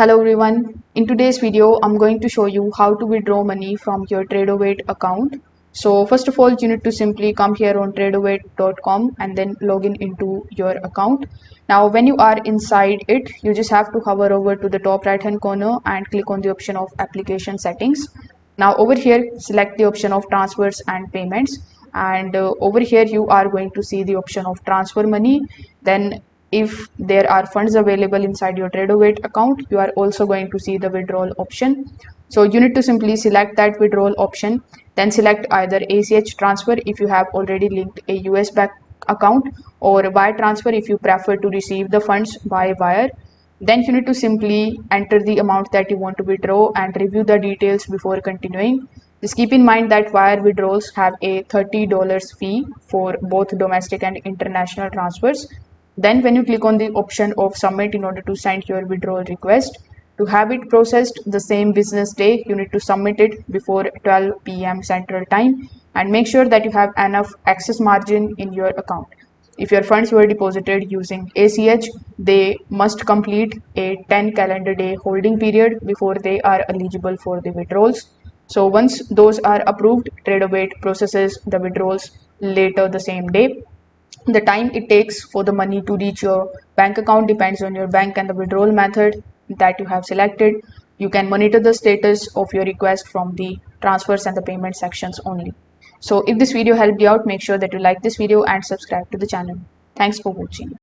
Hello everyone. In today's video, I'm going to show you how to withdraw money from your Tradovate account. So first of all, you need to simply come here on tradovate.com and then log in into your account. Now, when you are inside it, you just have to hover over to the top right hand corner and click on the option of application settings. Now over here, select the option of transfers and payments. And over here, you are going to see the option of transfer money. Then if there are funds available inside your Tradovate account, you are also going to see the withdrawal option. So you need to simply select that withdrawal option, then select either ACH transfer if you have already linked a US bank account, or wire transfer if you prefer to receive the funds by wire. Then you need to simply enter the amount that you want to withdraw and review the details before continuing. Just keep in mind that wire withdrawals have a $30 fee for both domestic and international transfers. Then when you click on the option of submit in order to send your withdrawal request, to have it processed the same business day, you need to submit it before 12 p.m. Central Time and make sure that you have enough excess margin in your account. If your funds were deposited using ACH, they must complete a 10 calendar day holding period before they are eligible for the withdrawals. So once those are approved, Tradovate processes the withdrawals later the same day. The time it takes for the money to reach your bank account depends on your bank and the withdrawal method that you have selected. You can monitor the status of your request from the transfers and the payment sections only. So if this video helped you out, make sure that you like this video and subscribe to the channel. Thanks for watching.